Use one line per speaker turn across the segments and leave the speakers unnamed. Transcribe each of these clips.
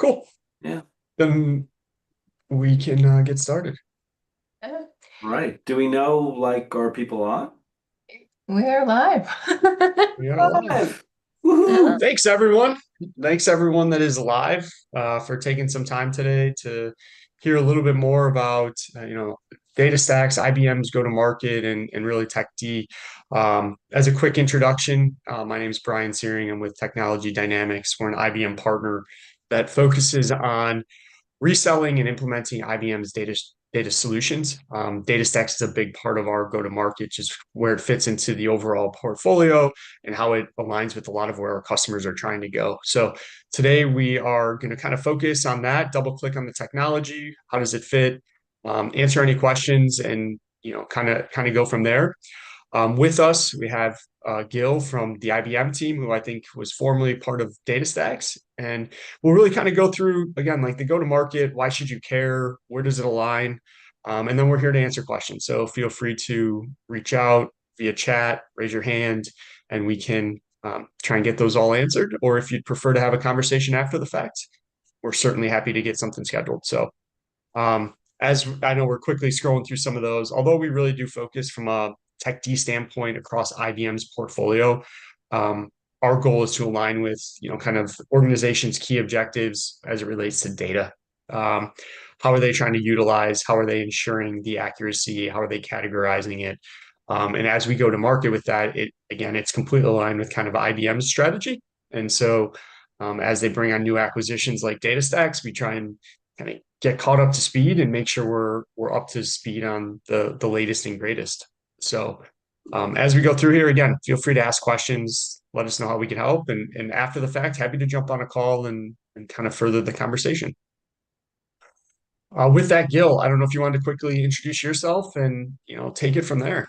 Cool.
Yeah.
Then we can get started.
Uh,
Right. Do we know, like, are people on?
We are live.
We are live.
Live. Woohoo.
Thanks, everyone. Thanks, everyone that is live, for taking some time today to hear a little bit more about, DataStax, IBM's go-to-market, and really Tech D. As a quick introduction, my name is Brian Searing. I'm with Technology Dynamics. We're an IBM partner that focuses on reselling and implementing IBM's data solutions. DataStax is a big part of our go-to-market, just where it fits into the overall portfolio and how it aligns with a lot of where our customers are trying to go. So today we are going to kind of focus on that, double click on the technology, how does it fit, answer any questions, and kind of go from there. With us, we have Gil from the IBM team, who I think was formerly part of DataStax. And we'll really kind of go through, again, like the go-to-market, why should you care, where does it align? And then we're here to answer questions. So feel free to reach out via chat, raise your hand, and we can try and get those all answered. Or if you'd prefer to have a conversation after the fact, we're certainly happy to get something scheduled. So as I know, we're quickly scrolling through some of those, although we really do focus from a Tech D standpoint across IBM's portfolio. Um, our goal is to align with, kind of organizations' key objectives as it relates to data. Um, how are they trying to utilize? How are they ensuring the accuracy? How are they categorizing it? And as we go to market with that, it's completely aligned with kind of IBM's strategy. And so, as they bring on new acquisitions like DataStax, we try and kind of get caught up to speed and make sure we're up to speed on the latest and greatest. So as we go through here, again, feel free to ask questions. Let us know how we can help, and after the fact, happy to jump on a call and kind of further the conversation. With that, Gil, I don't know if you wanted to quickly introduce yourself and take it from there.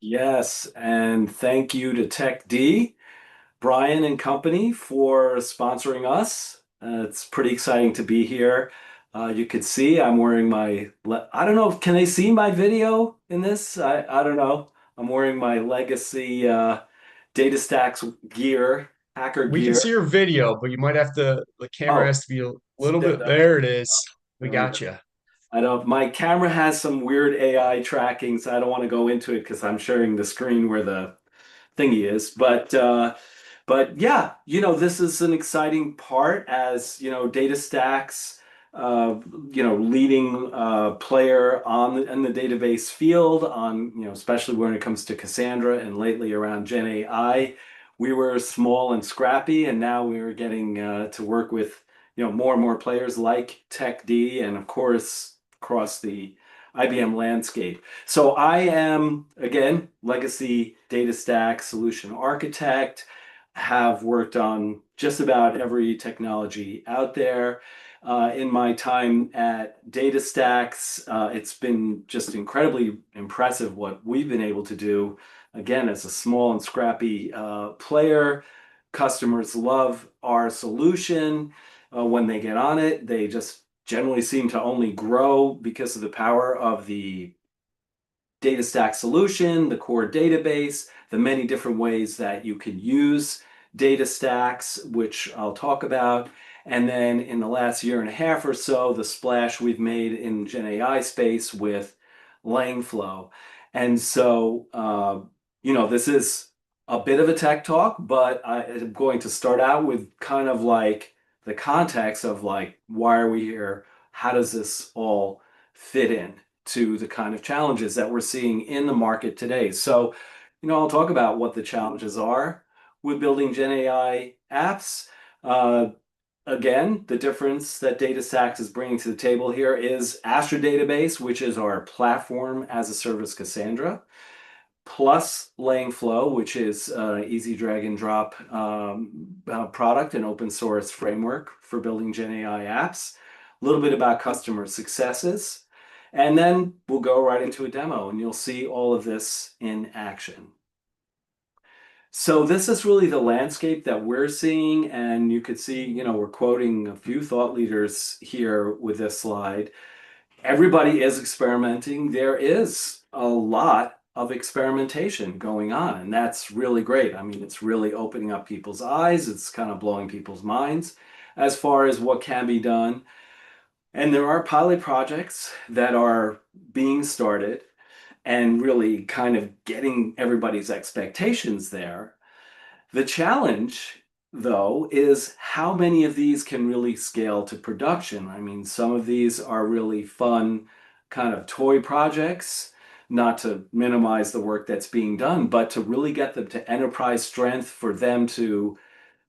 Yes. And thank you to Tech D, Brian and company for sponsoring us. It's pretty exciting to be here. You could see I'm wearing I don't know, can they see my video in this? I don't know. I'm wearing my legacy DataStax gear, hacker
We can
gear.
see your video, but you might have the camera
Oh,
has to be a little
step
bit.
that.
There it is. We
There we go.
got you.
I don't, my camera has some weird AI tracking, so I don't want to go into it because I'm sharing the screen where the thingy is. But yeah, this is an exciting part as, DataStax, leading player in the database field on, especially when it comes to Cassandra and lately around Gen AI. We were small and scrappy, and now we are getting to work with, more and more players like Tech D and of course across the IBM landscape. So I am, again, legacy DataStax solution architect, have worked on just about every technology out there. In my time at DataStax, it's been just incredibly impressive what we've been able to do. Again, as a small and scrappy player, customers love our solution. When they get on it, they just generally seem to only grow because of the power of the DataStax solution, the core database, the many different ways that you can use DataStax, which I'll talk about. And then in the last year and a half or so, the splash we've made in Gen AI space with Langflow. And so, this is a bit of a tech talk, but I'm going to start out with kind of like the context of like, why are we here? How does this all fit in to the kind of challenges that we're seeing in the market today? So, I'll talk about what the challenges are with building Gen AI apps. Uh, Again, the difference that DataStax is bringing to the table here is Astra database, which is our platform as a service Cassandra, plus Langflow, which is easy drag and drop product and open source framework for building Gen AI apps. A little bit about customer successes, and then we'll go right into a demo and you'll see all of this in action. So this is really the landscape that we're seeing, and you could see, we're quoting a few thought leaders here with this slide. Everybody is experimenting. There is a lot of experimentation going on, and that's really great. I mean, it's really opening up people's eyes. It's kind of blowing people's minds. as far as what can be done. And there are pilot projects that are being started and really kind of getting everybody's expectations there. The challenge, though, is how many of these can really scale to production. I mean, some of these are really fun kind of toy projects, not to minimize the work that's being done, but to really get them to enterprise strength for them to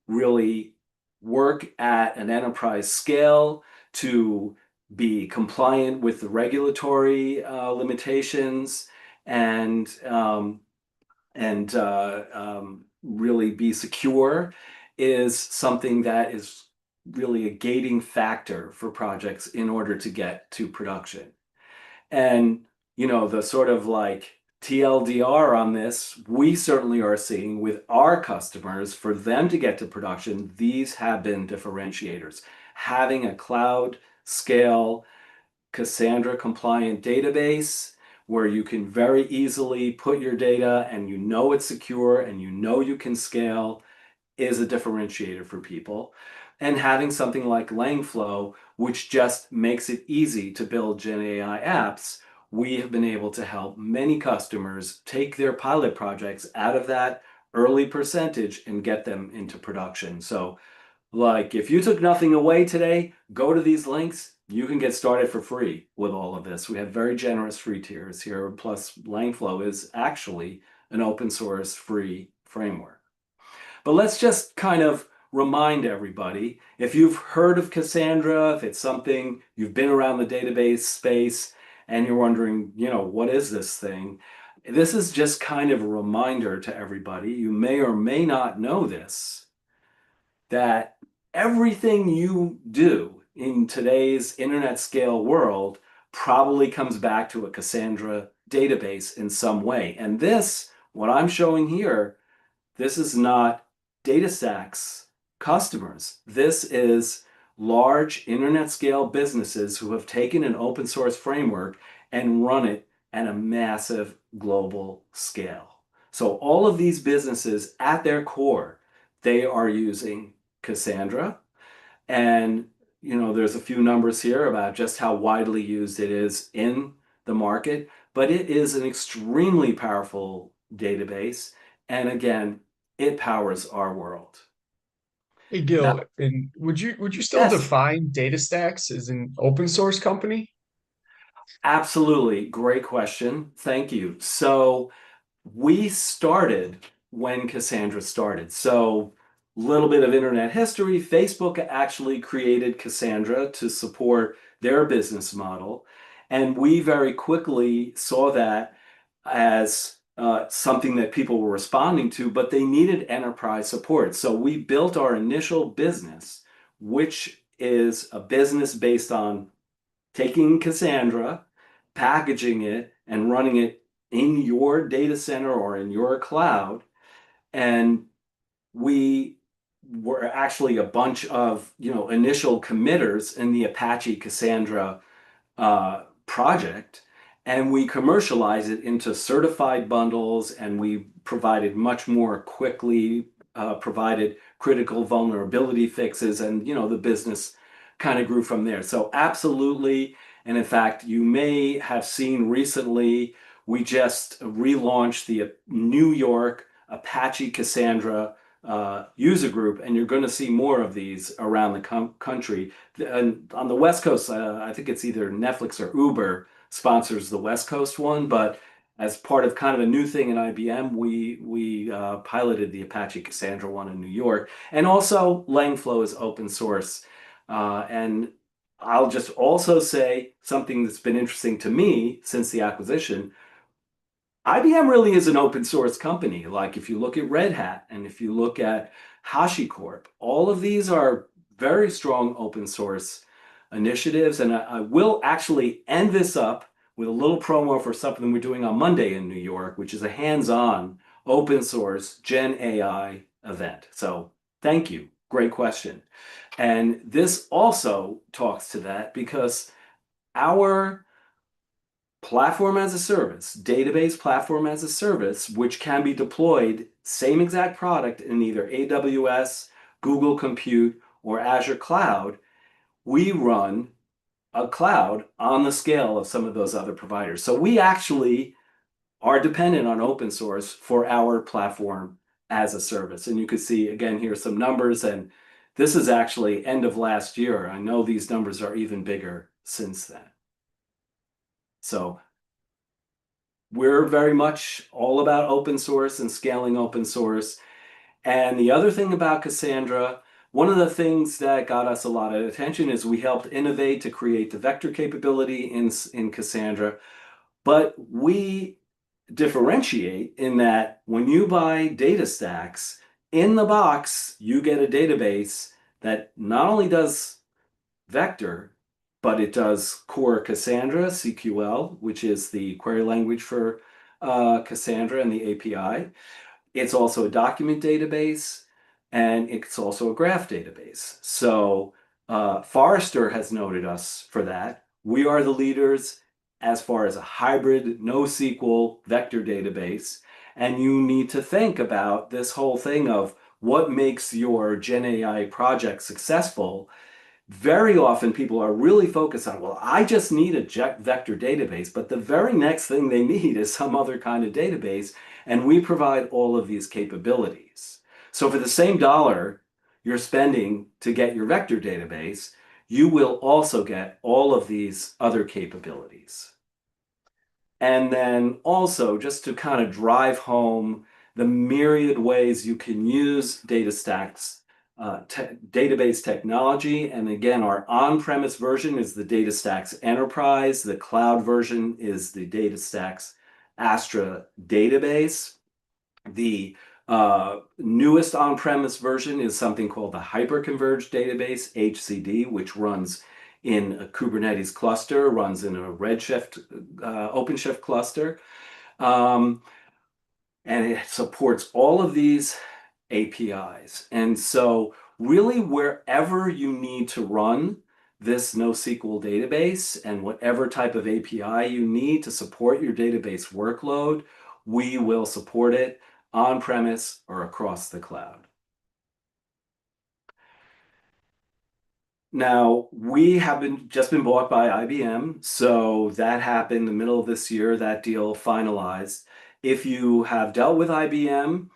really work at an enterprise scale, to be compliant with the regulatory limitations, and really be secure is something that is really a gating factor for projects in order to get to production. And, the sort of like TLDR on this, we certainly are seeing with our customers for them to get to production, these have been differentiators. Having a cloud scale Cassandra compliant database where you can very easily put your data and it's secure and you can scale is a differentiator for people. And having something like Langflow, which just makes it easy to build GenAI apps, we have been able to help many customers take their pilot projects out of that early percentage and get them into production. So like if you took nothing away today, go to these links. You can get started for free with all of this. We have very generous free tiers here. Plus, Langflow is actually an open source free framework. But let's just kind of remind everybody, if you've heard of Cassandra, if it's something you've been around the database space and you're wondering, what is this thing? This is just kind of a reminder to everybody. You may or may not know this, that everything you do in today's internet scale world probably comes back to a Cassandra database in some way. And this, what I'm showing here, this is not DataStax customers. This is large internet scale businesses who have taken an open source framework and run it at a massive global scale. So all of these businesses at their core, they are using Cassandra. And, there's a few numbers here about just how widely used it is in the market, but it is an extremely powerful database. And again, it powers our world.
Hey
Now,
Gil, and would you still
yes,
define DataStax as an open source company?
absolutely. Great question. Thank you. So we started when Cassandra started. So a little bit of internet history. Facebook actually created Cassandra to support their business model. And we very quickly saw that as something that people were responding to, but they needed enterprise support. So we built our initial business, which is a business based on taking Cassandra, packaging it, and running it in your data center or in your cloud. And we were actually a bunch of initial committers in the Apache Cassandra project, and we commercialize it into certified bundles, and we provided much more quickly provided critical vulnerability fixes, and the business kind of grew from there. So absolutely, and in fact, you may have seen recently we just relaunched the New York Apache Cassandra user group, and you're going to see more of these around the country. And on the West Coast, I think it's either Netflix or Uber sponsors the West Coast one, but as part of kind of a new thing in IBM, we piloted the Apache Cassandra one in New York, and also Langflow is open source. And I'll just also say something that's been interesting to me since the acquisition. IBM really is an open source company. Like if you look at Red Hat and if you look at HashiCorp, all of these are very strong open source initiatives. And I will actually end this up with a little promo for something we're doing on Monday in New York, which is a hands-on open source Gen AI event. So thank you. Great question. And this also talks to that because our platform as a service, database platform as a service, which can be deployed, same exact product in either AWS, Google Compute, or Azure Cloud, we run a cloud on the scale of some of those other providers. So we actually are dependent on open source for our platform as a service. And you can see, again, here some numbers, and this is actually end of last year. I know these numbers are even bigger since then. So we're very much all about open source and scaling open source. And the other thing about Cassandra, one of the things that got us a lot of attention is we helped innovate to create the vector capability in Cassandra. But we differentiate in that when you buy DataStax, in the box, you get a database that not only does vector, but it does core Cassandra, CQL, which is the query language for Cassandra and the API. It's also a document database, and it's also a graph database. So Forrester has noted us for that. We are the leaders as far as a hybrid NoSQL vector database. And you need to think about this whole thing of what makes your GenAI project successful. Very often people are really focused on, well, I just need a vector database, but the very next thing they need is some other kind of database, and we provide all of these capabilities. So for the same dollar you're spending to get your vector database, you will also get all of these other capabilities. And then also, just to kind of drive home the myriad ways you can use DataStax database technology. And again, our on-premise version is the DataStax Enterprise. The cloud version is the DataStax Astra database. The newest on-premise version is something called the Hyperconverged Database, HCD, which runs in a Kubernetes cluster, runs in a Redshift, OpenShift cluster. And it supports all of these APIs. And so really wherever you need to run this NoSQL database and whatever type of API you need to support your database workload, we will support it on-premise or across the cloud. Now, we have just been bought by IBM, so that happened in the middle of this year, that deal finalized. If you have dealt with IBM,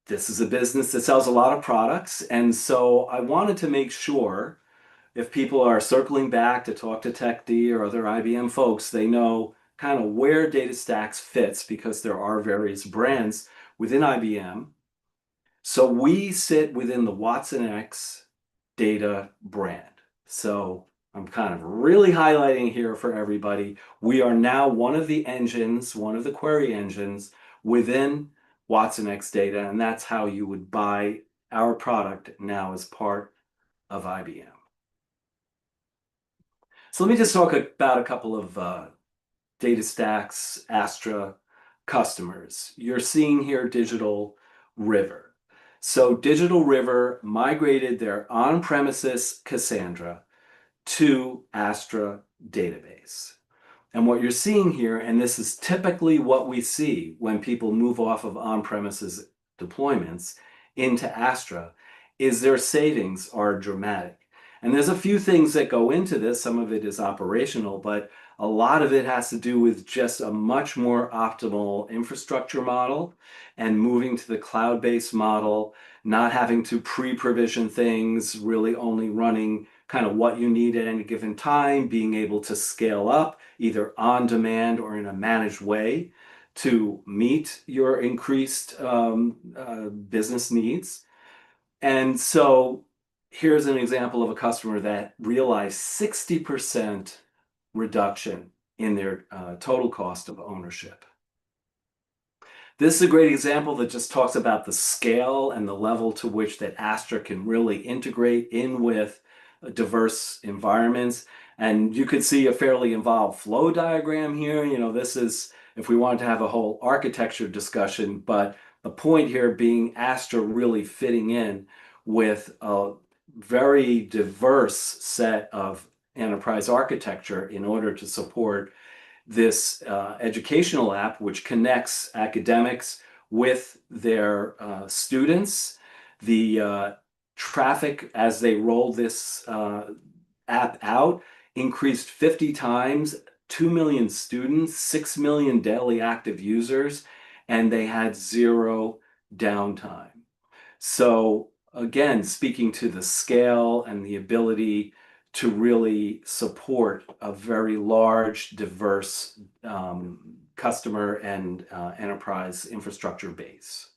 this is a business that sells a lot of products, and so I wanted to make sure if people are circling back to talk to TechD or other IBM folks, they know kind of where DataStax fits, because there are various brands within IBM. So we sit within the watsonx data brand. So I'm kind of really highlighting here for everybody. We are now one of the engines, one of the query engines within watsonx data, and that's how you would buy our product now as part of IBM. So let me just talk about a couple of DataStax Astra customers. You're seeing here Digital River. So Digital River migrated their on-premises Cassandra to Astra database. And what you're seeing here, and this is typically what we see when people move off of on-premises deployments into Astra, is their savings are dramatic. And there's a few things that go into this. Some of it is operational, but a lot of it has to do with just a much more optimal infrastructure model and moving to the cloud-based model, not having to pre-provision things, really only running kind of what you need at any given time, being able to scale up either on demand or in a managed way to meet your increased business needs. And so here's an example of a customer that realized 60% reduction in their total cost of ownership. This is a great example that just talks about the scale and the level to which that Astra can really integrate in with diverse environments. And you could see a fairly involved flow diagram here. You know, this is if we wanted to have a whole architecture discussion, but the point here being Astra really fitting in with a very diverse set of enterprise architecture in order to support this educational app, which connects academics with their students. The traffic as they roll this app out increased 50 times, 2 million students, 6 million daily active users, and they had zero downtime. So again, speaking to the scale and the ability to really support a very large, diverse customer and enterprise infrastructure base.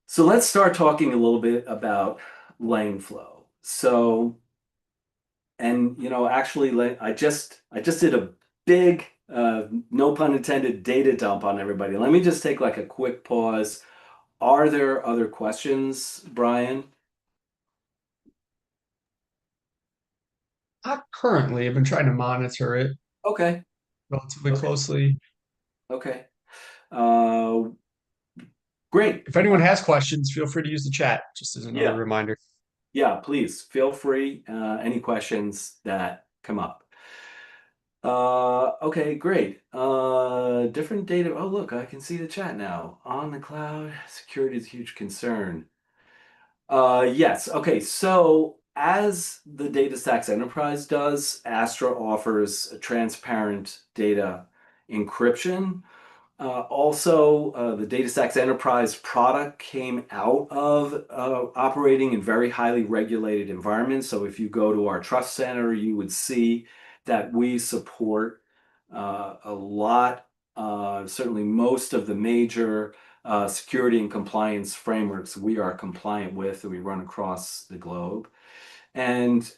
So let's start talking a little bit about Langflow. So, and actually, I just did a big, no pun intended, data dump on everybody. Let me just take like a quick pause. Are there other questions, Brian?
Not currently. I've been trying to monitor it
Okay,
relatively
okay,
closely.
okay. Uh, Great.
If anyone has questions, feel free to use the chat, just as another
Yeah,
reminder.
yeah, please feel free. Any questions that come up. Okay, great. Different data. Oh, look, I can see the chat now. On the cloud, security is a huge concern. Yes. Okay. So as the DataStax Enterprise does, Astra offers a transparent data encryption. Also, the DataStax Enterprise product came out of operating in very highly regulated environments. So if you go to our trust center, you would see that we support a lot, certainly most of the major security and compliance frameworks we are compliant with that we run across the globe. And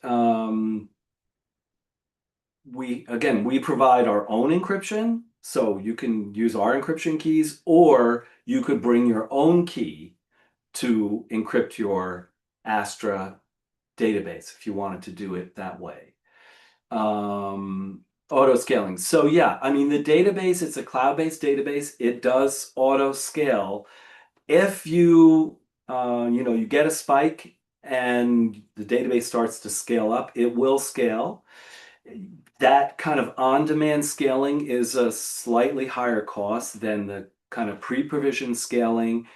we provide our own encryption, so you can use our encryption keys, or you could bring your own key to encrypt your Astra database if you wanted to do it that way. Auto scaling. So yeah, I mean the database, it's a cloud-based database. It does auto scale. If you get a spike and the database starts to scale up, it will scale. That kind of on-demand scaling is a slightly higher cost than the kind of pre-provision scaling.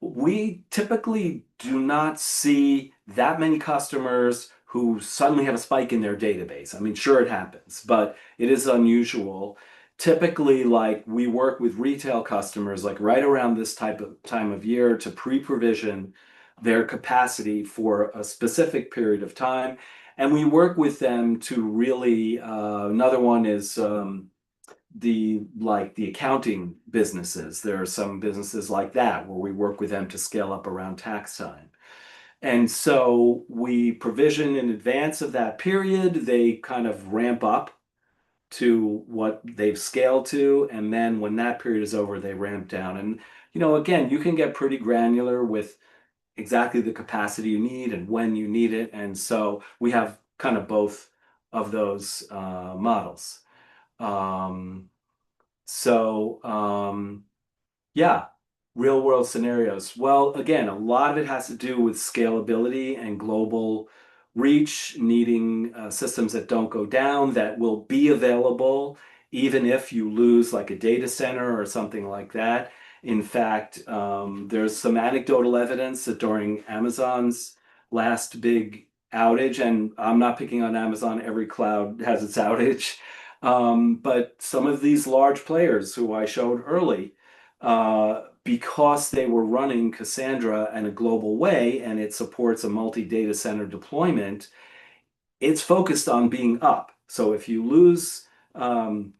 We typically do not see that many customers who suddenly have a spike in their database. I mean, sure, it happens, but it is unusual. Typically, like we work with retail customers, like right around this type of time of year to pre-provision their capacity for a specific period of time. And we work with them to really, another one is the accounting businesses. There are some businesses like that where we work with them to scale up around tax time. And so we provision in advance of that period, they kind of ramp up to what they've scaled to, and then when that period is over, they ramp down. And again, you can get pretty granular with exactly the capacity you need and when you need it. And so we have kind of both of those models. Um, so, yeah, real world scenarios. Well, again, a lot of it has to do with scalability and global reach, needing systems that don't go down, that will be available even if you lose like a data center or something like that. In fact, there's some anecdotal evidence that during Amazon's last big outage, and I'm not picking on Amazon, every cloud has its outage, but some of these large players who I showed early, because they were running Cassandra in a global way and it supports a multi-data center deployment, it's focused on being up. So if you lose one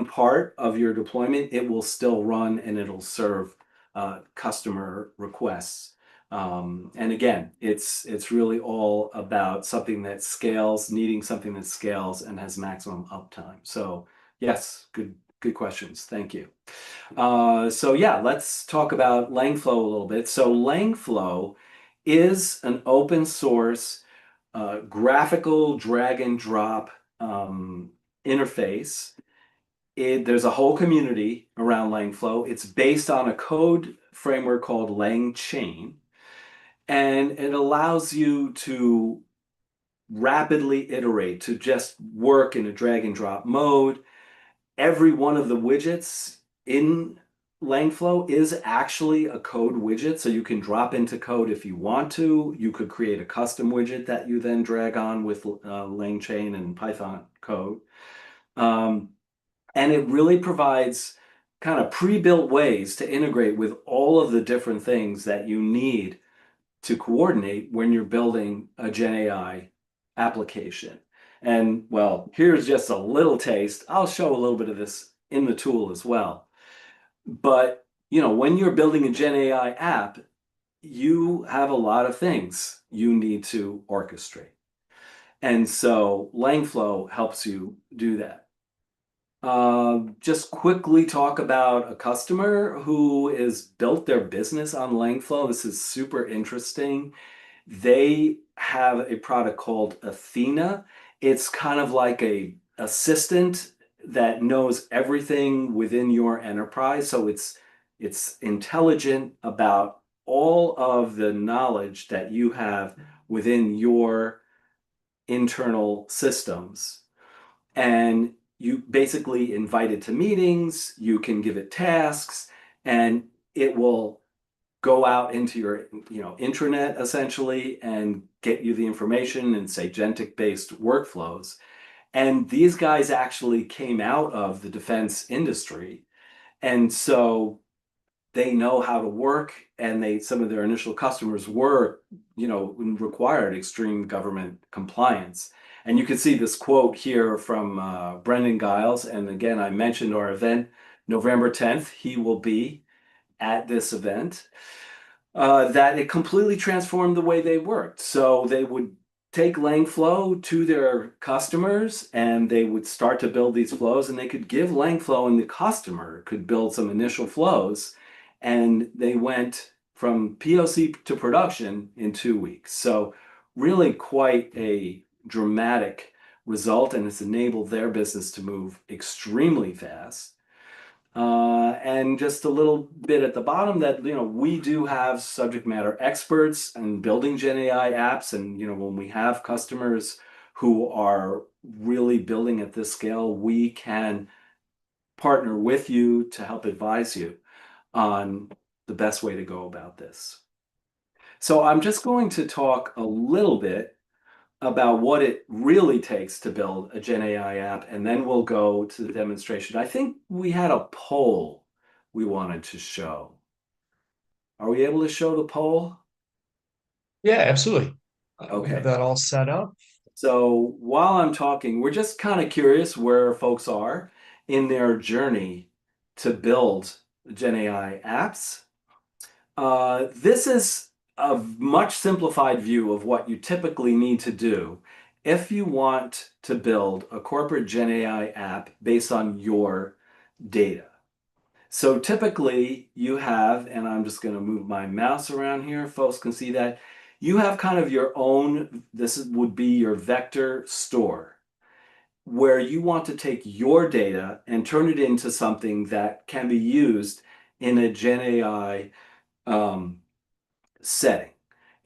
part of your deployment, it will still run and it'll serve customer requests. And again, it's really all about something that scales, needing something that scales and has maximum uptime. So yes, good questions. Thank you. So yeah, let's talk about Langflow a little bit. So Langflow is an open source graphical drag and drop interface. There's a whole community around Langflow. It's based on a code framework called LangChain, and it allows you to rapidly iterate, to just work in a drag and drop mode. Every one of the widgets in Langflow is actually a code widget, so you can drop into code if you want to. You could create a custom widget that you then drag on with LangChain and Python code. Um, and it really provides kind of pre-built ways to integrate with all of the different things that you need to coordinate when you're building a GenAI application. And well, here's just a little taste. I'll show a little bit of this in the tool as well. But when you're building a GenAI app, you have a lot of things you need to orchestrate. And so Langflow helps you do that. Just quickly talk about a customer who has built their business on Langflow. This is super interesting. They have a product called Athena. It's kind of like a assistant that knows everything within your enterprise. So it's intelligent about all of the knowledge that you have within your internal systems. And you basically invite it to meetings, you can give it tasks, and it will go out into your intranet essentially and get you the information in, say, Agentic based workflows. And these guys actually came out of the defense industry, and so they know how to work, and some of their initial customers were required extreme government compliance. And you can see this quote here from Brendan Giles. And again, I mentioned our event November 10th. He will be at this event. That it completely transformed the way they worked. So they would take Langflow to their customers and they would start to build these flows, and they could give Langflow, and the customer could build some initial flows, and they went from POC to production in 2 weeks. So really quite a dramatic result, and it's enabled their business to move extremely fast. And just a little bit at the bottom that, we do have subject matter experts in building GenAI apps. And, when we have customers who are really building at this scale, we can partner with you to help advise you on the best way to go about this. So I'm just going to talk a little bit about what it really takes to build a GenAI app, and then we'll go to the demonstration. I think we had a poll we wanted to show. Are we able to show the poll?
Yeah, absolutely. We have
Okay.
that all set up.
So while I'm talking, we're just kind of curious where folks are in their journey to build GenAI apps. This is a much simplified view of what you typically need to do if you want to build a corporate GenAI app based on your data. So typically you have, and I'm just going to move my mouse around here, folks can see that, you have kind of your own, would be your vector store, where you want to take your data and turn it into something that can be used in a GenAI setting.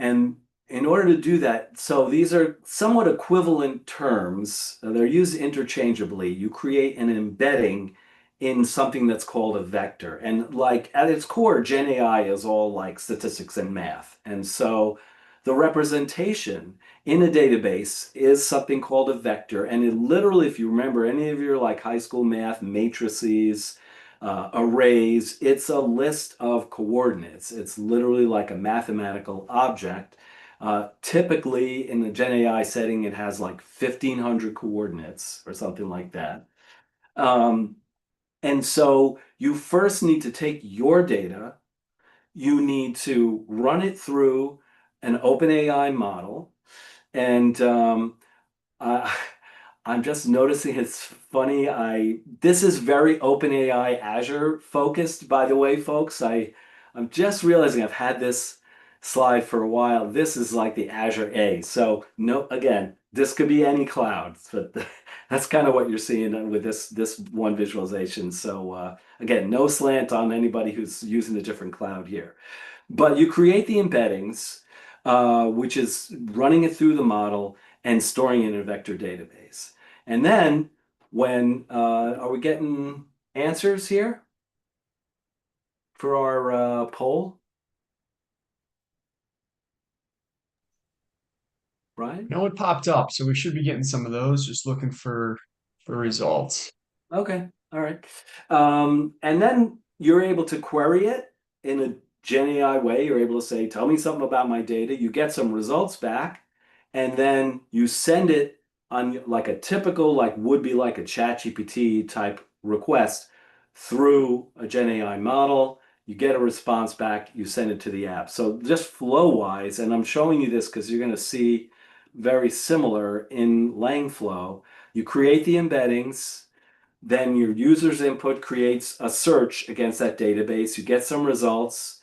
And in order to do that, so these are somewhat equivalent terms. They're used interchangeably. You create an embedding in something that's called a vector. And like at its core, GenAI is all like statistics and math. And so the representation in a database is something called a vector. And it literally, if you remember any of your like high school math matrices, arrays, it's a list of coordinates. It's literally like a mathematical object. Typically in the GenAI setting, it has like 1,500 coordinates or something like that. And so you first need to take your data, you need to run it through an OpenAI model, and uh, I'm just noticing it's funny. This is very OpenAI Azure focused, by the way, folks. I'm just realizing I've had this slide for a while. This is like the Azure A. So no, again, this could be any cloud, but that's kind of what you're seeing with this one visualization. So again, no slant on anybody who's using a different cloud here. But you create the embeddings, which is running it through the model and storing it in a vector database. And then are we getting answers here? for our poll, Brian?
No, it popped up, so we should be getting some of those. Just looking for results.
Okay, all right. And then you're able to query it in a GenAI way. You're able to say, tell me something about my data. You get some results back, and then you send it on like a typical, like would be like a ChatGPT type request through a GenAI model. You get a response back, you send it to the app. So just flow-wise, and I'm showing you this because you're going to see very similar in Langflow. You create the embeddings, then your user's input creates a search against that database. You get some results.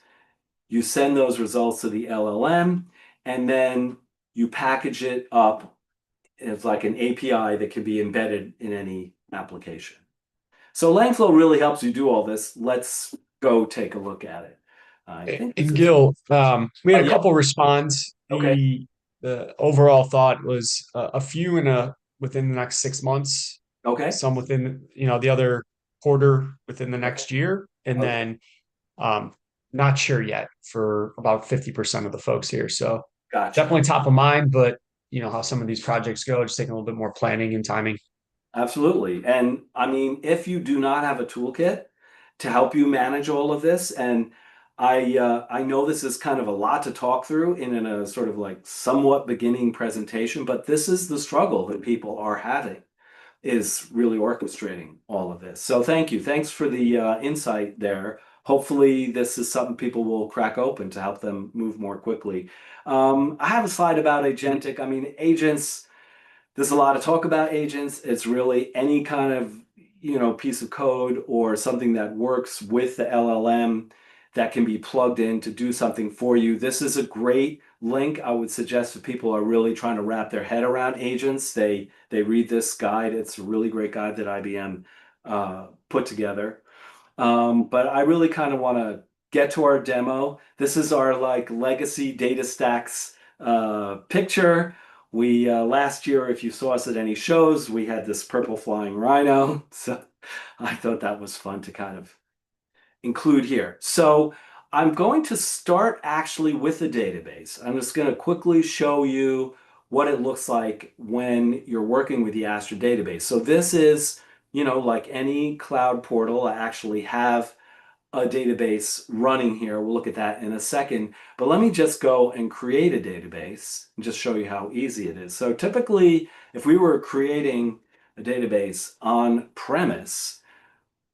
You send those results to the LLM, and then you package it up as like an API that can be embedded in any application. So Langflow really helps you do all this. Let's go take a look at it. I think this
And
is,
Gil, we
oh
had a
yeah,
couple responds.
okay,
The overall thought was a few within the next 6 months,
okay,
some within the other quarter within the
okay,
next year, and
okay,
then um, not sure yet for about 50% of the folks here. So
gotcha.
definitely top of mind, but you know how some of these projects go, just taking a little bit more planning and timing.
Absolutely. And I mean, if you do not have a toolkit to help you manage all of this, and I know this is kind of a lot to talk through in a sort of like somewhat beginning presentation, but this is the struggle that people are having, is really orchestrating all of this. So thank you. Thanks for the insight there. Hopefully this is something people will crack open to help them move more quickly. I have a slide about agentic. I mean, agents. There's a lot of talk about agents. It's really any kind of, piece of code or something that works with the LLM that can be plugged in to do something for you. This is a great link I would suggest if people are really trying to wrap their head around agents. They read this guide. It's a really great guide that IBM put together. But I really kind of want to get to our demo. This is our like legacy DataStax picture. We last year, if you saw us at any shows, we had this purple flying rhino. So I thought that was fun to kind of include here. So I'm going to start actually with the database. I'm just going to quickly show you what it looks like when you're working with the Astra database. So this is, like any cloud portal, I actually have a database running here. We'll look at that in a second. But let me just go and create a database and just show you how easy it is. So typically, if we were creating a database on premise,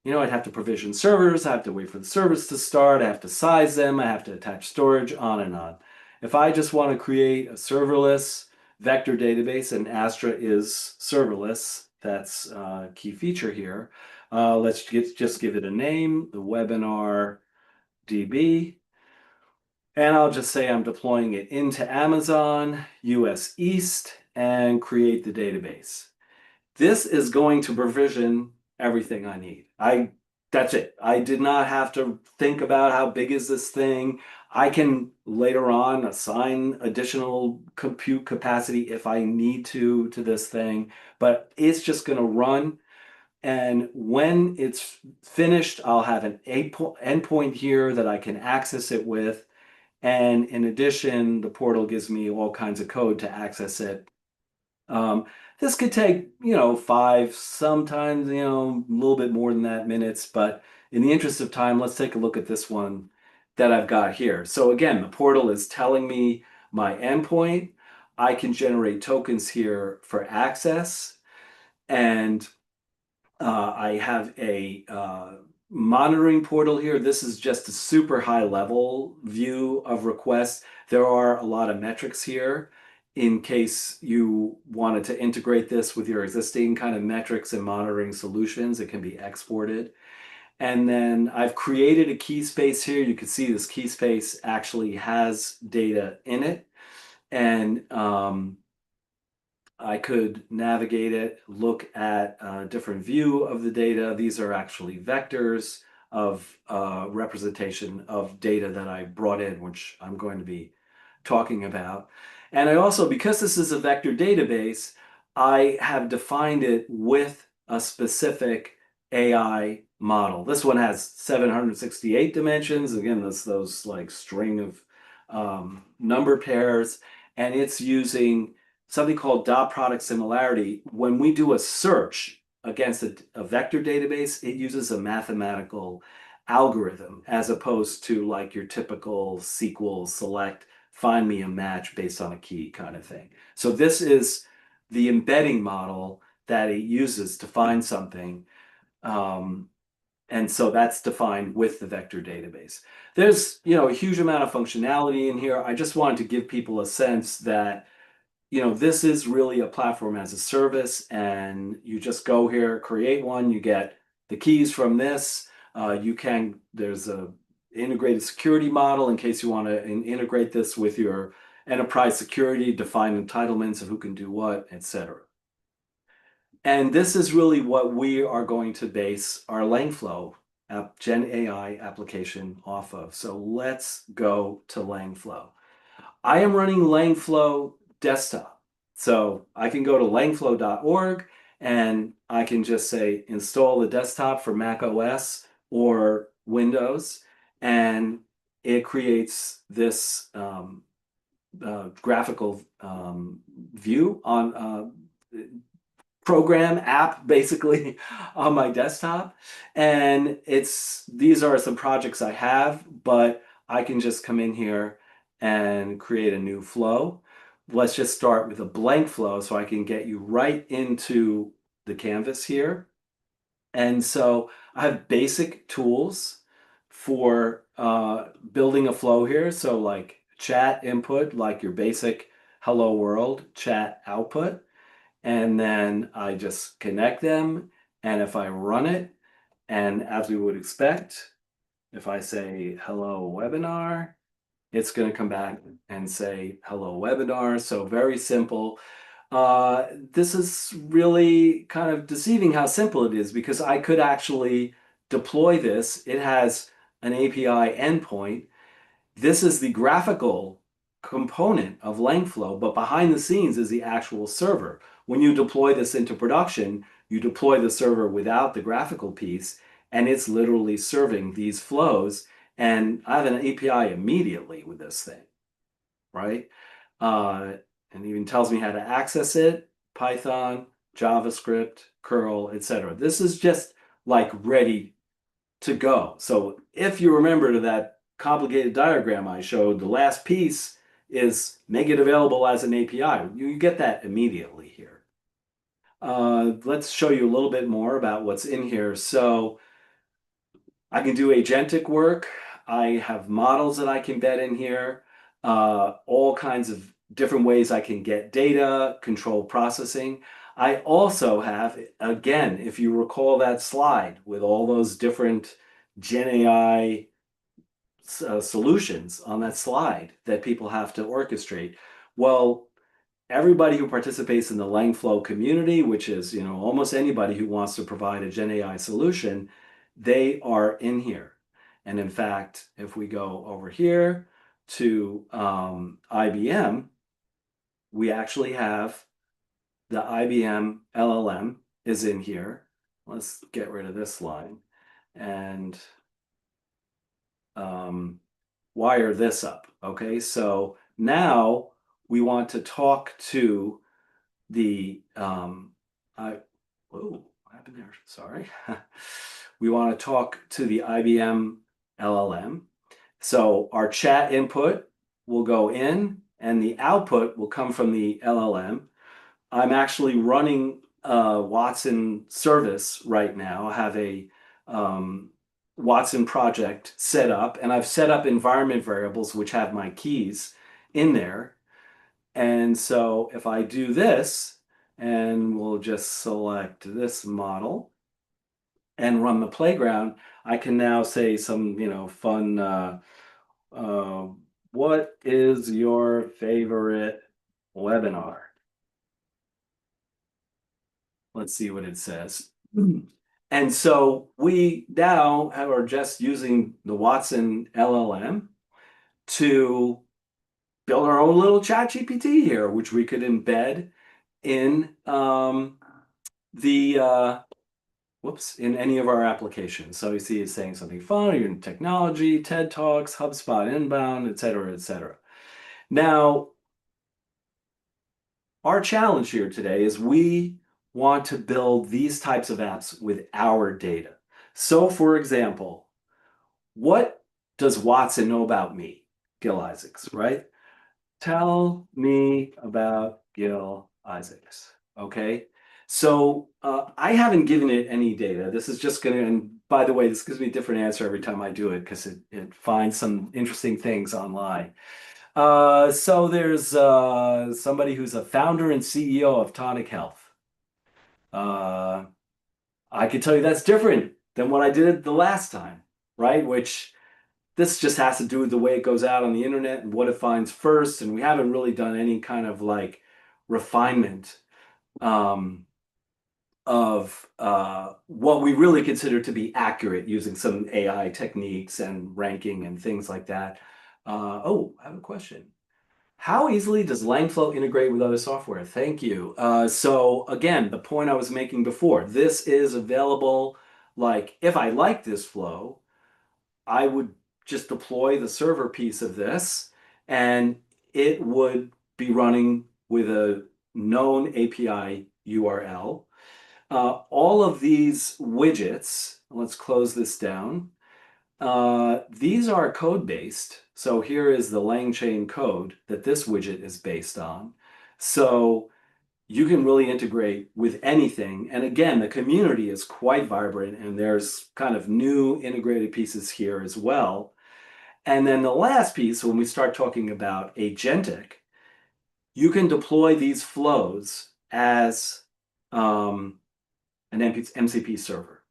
I'd have to provision servers, I have to wait for the servers to start, I have to size them, I have to attach storage, on and on. If I just want to create a serverless vector database, and Astra is serverless, that's a key feature here. Let's just give it a name, the webinar DB, and I'll just say I'm deploying it into Amazon, US East, and create the database. This is going to provision everything I need. That's it. I did not have to think about how big is this thing. I can later on assign additional compute capacity if I need to this thing, but it's just going to run. And when it's finished, I'll have an endpoint here that I can access it with. And in addition, the portal gives me all kinds of code to access it. Um, this could take, 5, sometimes, a little bit more than that minutes, but in the interest of time, let's take a look at this one that I've got here. So again, the portal is telling me my endpoint. I can generate tokens here for access, and I have a monitoring portal here. This is just a super high level view of requests. There are a lot of metrics here in case you wanted to integrate this with your existing kind of metrics and monitoring solutions. It can be exported. And then I've created a key space here. You can see this key space actually has data in it. And I could navigate it, look at a different view of the data. These are actually vectors of representation of data that I brought in, which I'm going to be talking about. And I also, because this is a vector database, I have defined it with a specific AI model. This one has 768 dimensions. Again, that's those like string of number pairs, and it's using something called dot product similarity. When we do a search against a vector database, it uses a mathematical algorithm as opposed to like your typical SQL select, find me a match based on a key kind of thing. So this is the embedding model that it uses to find something. And so that's defined with the vector database. There's, a huge amount of functionality in here. I just wanted to give people a sense that, this is really a platform as a service, and you just go here, create one, you get the keys from this. There's a integrated security model in case you want to integrate this with your enterprise security, define entitlements of who can do what, etc. And this is really what we are going to base our Langflow GenAI application off of. So let's go to Langflow. I am running Langflow desktop. So I can go to langflow.org and I can just say install the desktop for Mac OS or Windows, and it creates this graphical view on program app basically on my desktop. And these are some projects I have, but I can just come in here and create a new flow. Let's just start with a blank flow so I can get you right into the canvas here. And so I have basic tools for building a flow here. So like chat input, like your basic hello world, chat output. And then I just connect them. And if I run it, and as we would expect, if I say hello webinar, it's going to come back and say hello webinar. So very simple. This is really kind of deceiving how simple it is, because I could actually deploy this. It has an API endpoint. This is the graphical component of Langflow, but behind the scenes is the actual server. When you deploy this into production, you deploy the server without the graphical piece, and it's literally serving these flows. And I have an API immediately with this thing, right? And even tells me how to access it, Python, JavaScript, curl, etc. This is just like ready to go. So if you remember to that complicated diagram I showed, the last piece is make it available as an API. You get that immediately here. Let's show you a little bit more about what's in here. So I can do agentic work. I have models that I can embed in here, all kinds of different ways I can get data, control processing. I also have, again, if you recall that slide with all those different GenAI solutions on that slide that people have to orchestrate. Well, everybody who participates in the Langflow community, which is almost anybody who wants to provide a GenAI solution, they are in here. And in fact, if we go over here to IBM, we actually have the IBM LLM is in here. Let's get rid of this line and wire this up. Okay, so now we want to talk to the whoa, what happened there? Sorry. We want to talk to the IBM LLM. So our chat input will go in and the output will come from the LLM. I'm actually running a Watson service right now. I have a Watson project set up, and I've set up environment variables which have my keys in there. And so if I do this, and we'll just select this model and run the playground, I can now say some, fun, what is your favorite webinar? Let's see what it says. And so we now are just using the Watson LLM to build our own little chat GPT here, which we could embed in the whoops, in any of our applications. So you see it's saying something fun, or you're in technology, TED Talks, HubSpot Inbound, et cetera, et cetera. Now, our challenge here today is we want to build these types of apps with our data. So for example, what does Watson know about me? Gil Isaacs, right? Tell me about Gil Isaacs. Okay. So I haven't given it any data. This is just going to, and by the way, this gives me a different answer every time I do it because it finds some interesting things online. So there's somebody who's a founder and CEO of Tonic Health. Uh, I can tell you that's different than what I did the last time, right? Which this just has to do with the way it goes out on the internet and what it finds first. And we haven't really done any kind of like refinement um, of what we really consider to be accurate using some AI techniques and ranking and things like that. Oh, I have a question. How easily does Langflow integrate with other software? Thank you. So again, the point I was making before, this is available. Like if I like this flow, I would just deploy the server piece of this and it would be running with a known API URL. All of these widgets, let's close this down. These are code-based. So here is the LangChain code that this widget is based on. So you can really integrate with anything. And again, the community is quite vibrant and there's kind of new integrated pieces here as well. And then the last piece, when we start talking about agentic, you can deploy these flows as an MCP server.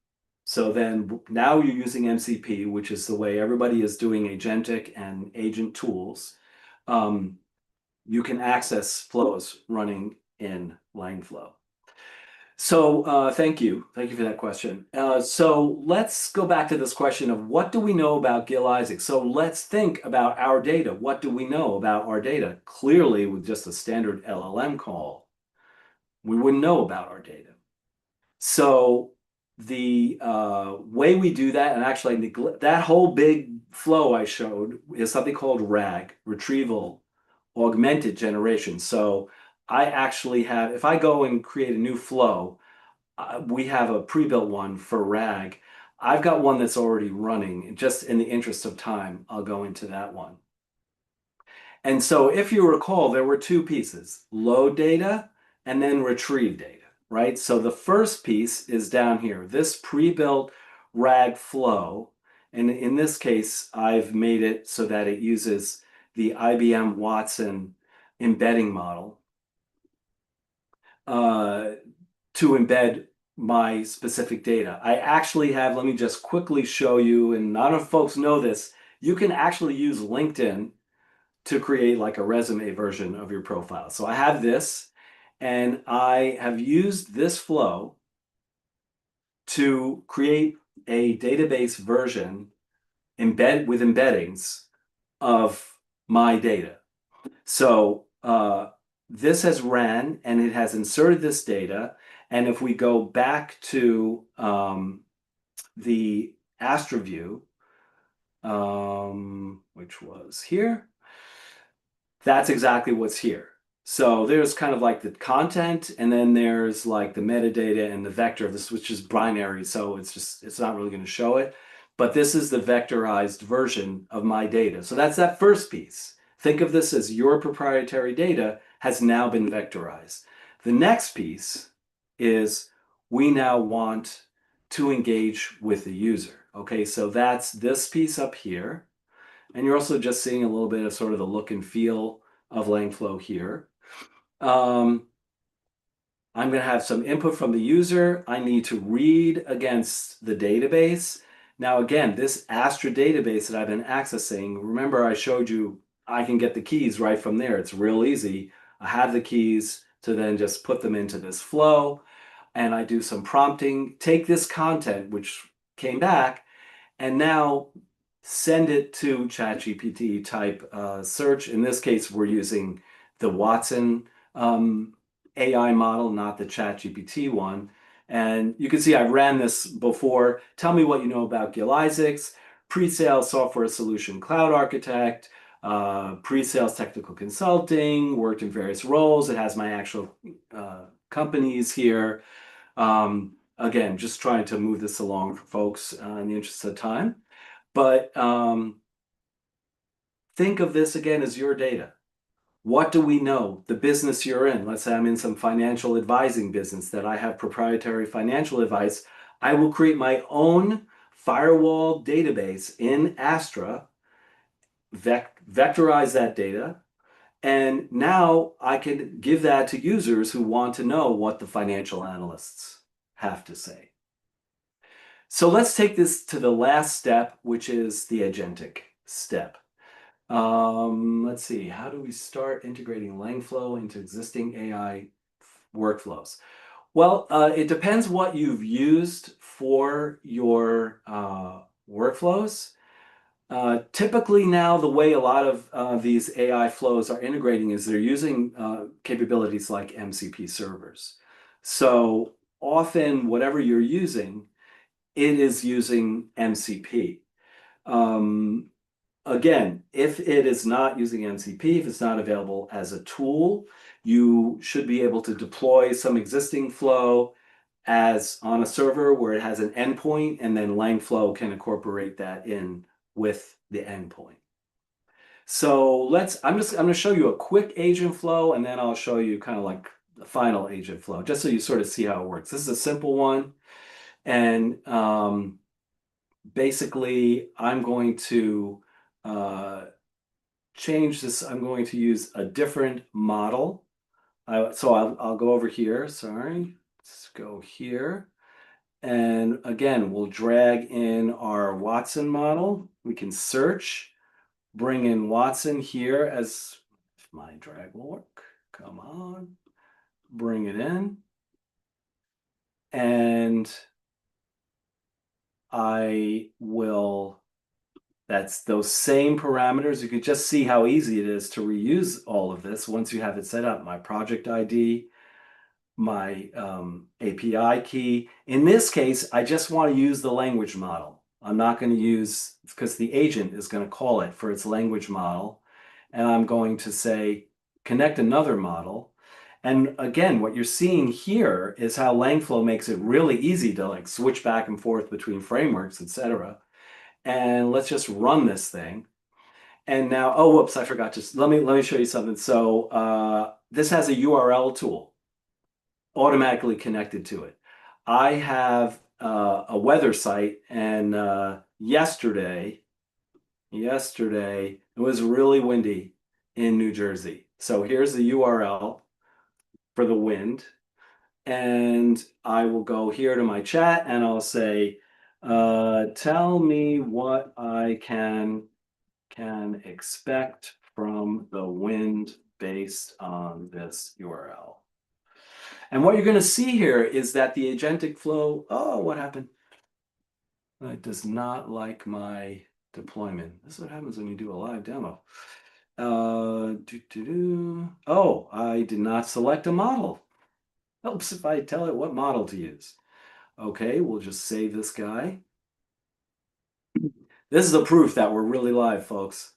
So then now you're using MCP, which is the way everybody is doing agentic and agent tools. You can access flows running in Langflow. So thank you. Thank you for that question. So let's go back to this question of what do we know about Gil Isaacs? So let's think about our data. What do we know about our data? Clearly, with just a standard LLM call, we wouldn't know about our data. So the way we do that, and actually that whole big flow I showed is something called RAG, Retrieval Augmented Generation. So I actually have, if I go and create a new flow, we have a pre-built one for RAG. I've got one that's already running. Just in the interest of time, I'll go into that one. And so if you recall, there were two pieces, load data and then retrieve data, right? So the first piece is down here, this pre-built RAG flow. And in this case, I've made it so that it uses the IBM Watson embedding model to embed my specific data. I actually have, let me just quickly show you, and none of folks know this, you can actually use LinkedIn to create like a resume version of your profile. So I have this, and I have used this flow to create a database version with embeddings of my data. So this has ran and it has inserted this data. And if we go back to the Astra view, which was here, that's exactly what's here. So there's kind of like the content, and then there's like the metadata and the vector, this which is binary, so it's not really going to show it. But this is the vectorized version of my data. So that's that first piece. Think of this as your proprietary data has now been vectorized. The next piece is we now want to engage with the user. Okay, so that's this piece up here. And you're also just seeing a little bit of sort of the look and feel of Langflow here. I'm going to have some input from the user. I need to read against the database. Now, again, this Astra database that I've been accessing, remember I showed you I can get the keys right from there. It's real easy. I have the keys to then just put them into this flow, and I do some prompting, take this content, which came back, and now send it to ChatGPT type search. In this case, we're using the Watson AI model, not the ChatGPT one. And you can see I ran this before. Tell me what you know about GilIsaacs, pre-sales software solution cloud architect, pre-sales technical consulting, worked in various roles. It has my actual companies here. Again, just trying to move this along for folks in the interest of time. But think of this again as your data. What do we know? The business you're in. Let's say I'm in some financial advising business that I have proprietary financial advice. I will create my own firewall database in Astra, vectorize that data, and now I can give that to users who want to know what the financial analysts have to say. So let's take this to the last step, which is the agentic step. Let's see, how do we start integrating Langflow into existing AI workflows? Well, it depends what you've used for your workflows. Typically now, the way a lot of these AI flows are integrating is they're using capabilities like MCP servers. So often, whatever you're using, it is using MCP. Again, if it is not using MCP, if it's not available as a tool, you should be able to deploy some existing flow as on a server where it has an endpoint, and then Langflow can incorporate that in with the endpoint. So I'm going to show you a quick agent flow, and then I'll show you kind of like the final agent flow, just so you sort of see how it works. This is a simple one. And basically, I'm going to change this. I'm going to use a different model. So I'll go over here. Sorry. Let's go here. And again, we'll drag in our Watson model. We can search, bring in Watson here as if my drag will work. Come on, bring it in. And I will, that's those same parameters. You could just see how easy it is to reuse all of this once you have it set up. My project ID, my API key. In this case, I just want to use the language model. I'm not going to use, because the agent is going to call it for its language model. And I'm going to say, connect another model. And again, what you're seeing here is how Langflow makes it really easy to like switch back and forth between frameworks, etc. And let's just run this thing. And now, oh, whoops, I forgot to, let me show you something. So this has a URL tool automatically connected to it. I have a weather site, and yesterday, it was really windy in New Jersey. So here's the URL for the wind. And I will go here to my chat and I'll say, tell me what I can expect from the wind based on this URL. And what you're going to see here is that the agentic flow, oh, what happened? It does not like my deployment. This is what happens when you do a live demo. Oh, I did not select a model. Helps if I tell it what model to use. Okay, we'll just save this guy. This is a proof that we're really live, folks.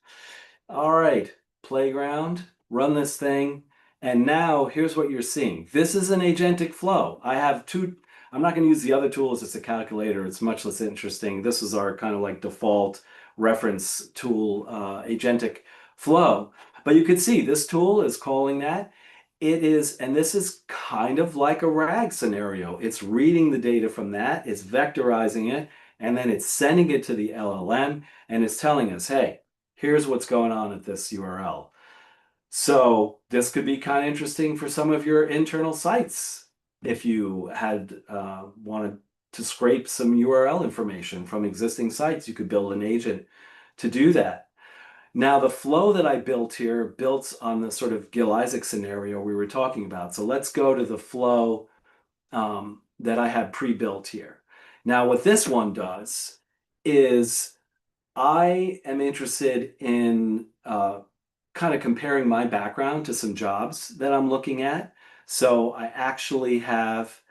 All right, playground, run this thing. And now here's what you're seeing. This is an agentic flow. I have two, I'm not going to use the other tools. It's a calculator. It's much less interesting. This is our kind of like default reference tool, agentic flow. But you can see this tool is calling that. It is, and this is kind of like a RAG scenario. It's reading the data from that, it's vectorizing it, and then it's sending it to the LLM, and it's telling us, hey, here's what's going on at this URL. So this could be kind of interesting for some of your internal sites. If you had wanted to scrape some URL information from existing sites, you could build an agent to do that. Now, the flow that I built here built on the sort of GilIsaac scenario we were talking about. So let's go to the flow that I had pre-built here. Now, what this one does is I am interested in kind of comparing my background to some jobs that I'm looking at. So I actually have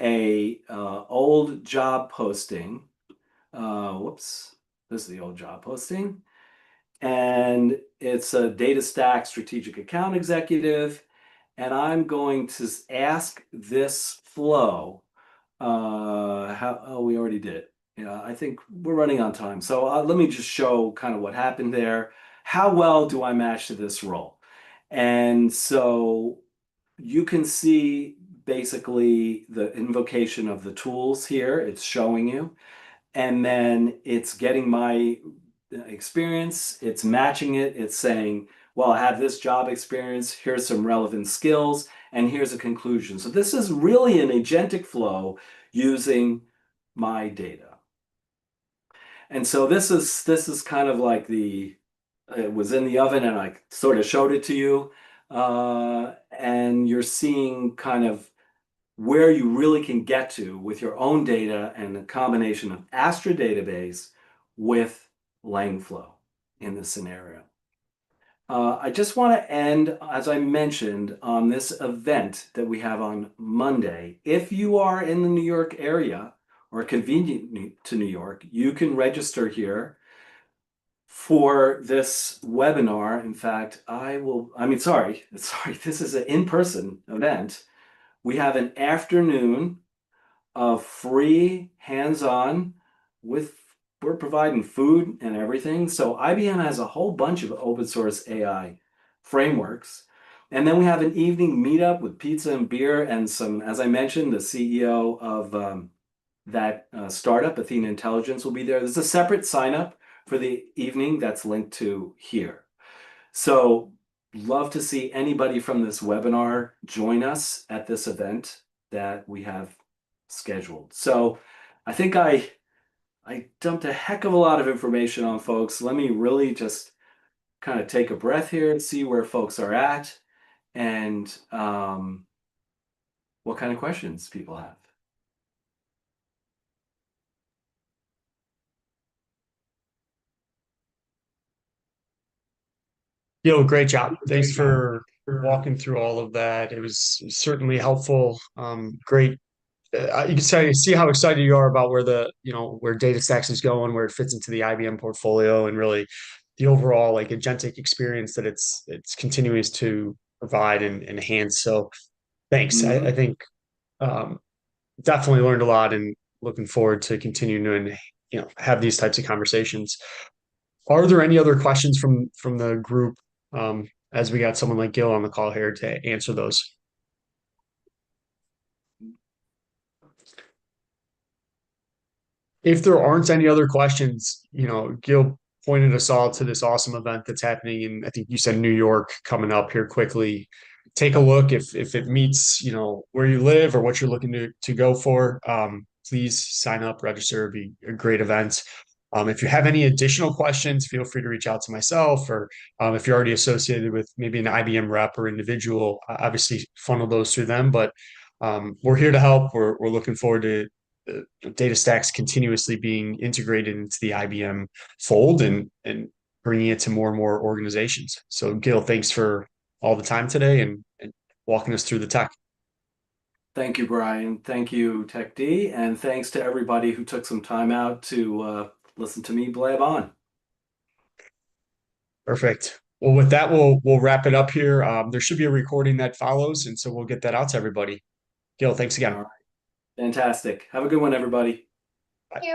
a old job posting. Whoops, this is the old job posting. And it's a DataStax strategic account executive. And I'm going to ask this flow. We already did it. Yeah, I think we're running on time. So let me just show kind of what happened there. How well do I match to this role? And so you can see basically the invocation of the tools here. It's showing you. And then it's getting my experience, it's matching it, it's saying, well, I have this job experience, here's some relevant skills, and here's a conclusion. So this is really an agentic flow using my data. And so this is kind of like it was in the oven and I sort of showed it to you. And you're seeing kind of where you really can get to with your own data and a combination of Astra database with Langflow in this scenario. I just want to end, as I mentioned, on this event that we have on Monday. If you are in the New York area or convenient to New York, you can register here for this webinar. In fact, sorry, this is an in-person event. We have an afternoon of free hands-on we're providing food and everything. So IBM has a whole bunch of open source AI frameworks. And then we have an evening meetup with pizza and beer and some, as I mentioned, the CEO of that startup, Athena Intelligence, will be there. There's a separate sign up for the evening that's linked to here. So love to see anybody from this webinar join us at this event that we have scheduled. So I think I dumped a heck of a lot of information on folks. Let me really just kind of take a breath here and see where folks are at and what kind of questions people have.
Yo, great job. Thanks for walking through all of that. It was certainly helpful. Great. You can see how excited you are about where DataStax is going, where it fits into the IBM portfolio, and really the overall like agentic experience that it's continues to provide and enhance. So thanks. I
Mhm.
think um, definitely learned a lot and looking forward to continuing to have these types of conversations. Are there any other questions from the group, as we got someone like Gil on the call here to answer those? If there aren't any other questions, Gil pointed us all to this awesome event that's happening in, I think you said New York, coming up here quickly. Take a look if it meets, where you live or what you're looking to go for. Please sign up, register. It'd be a great event. If you have any additional questions, feel free to reach out to myself, or if you're already associated with maybe an IBM rep or individual, obviously funnel those through them. But we're here to help. We're looking forward to DataStax continuously being integrated into the IBM fold and bringing it to more and more organizations. So, Gil, thanks for all the time today and walking us through the tech.
Thank you, Brian. Thank you, Tech D. And thanks to everybody who took some time out to listen to me blab on.
Perfect. Well, with that, we'll wrap it up here. There should be a recording that follows, and so we'll get that out to everybody. Gil, thanks
All
again.
right. Fantastic. Have a good one, everybody.
Bye.
You.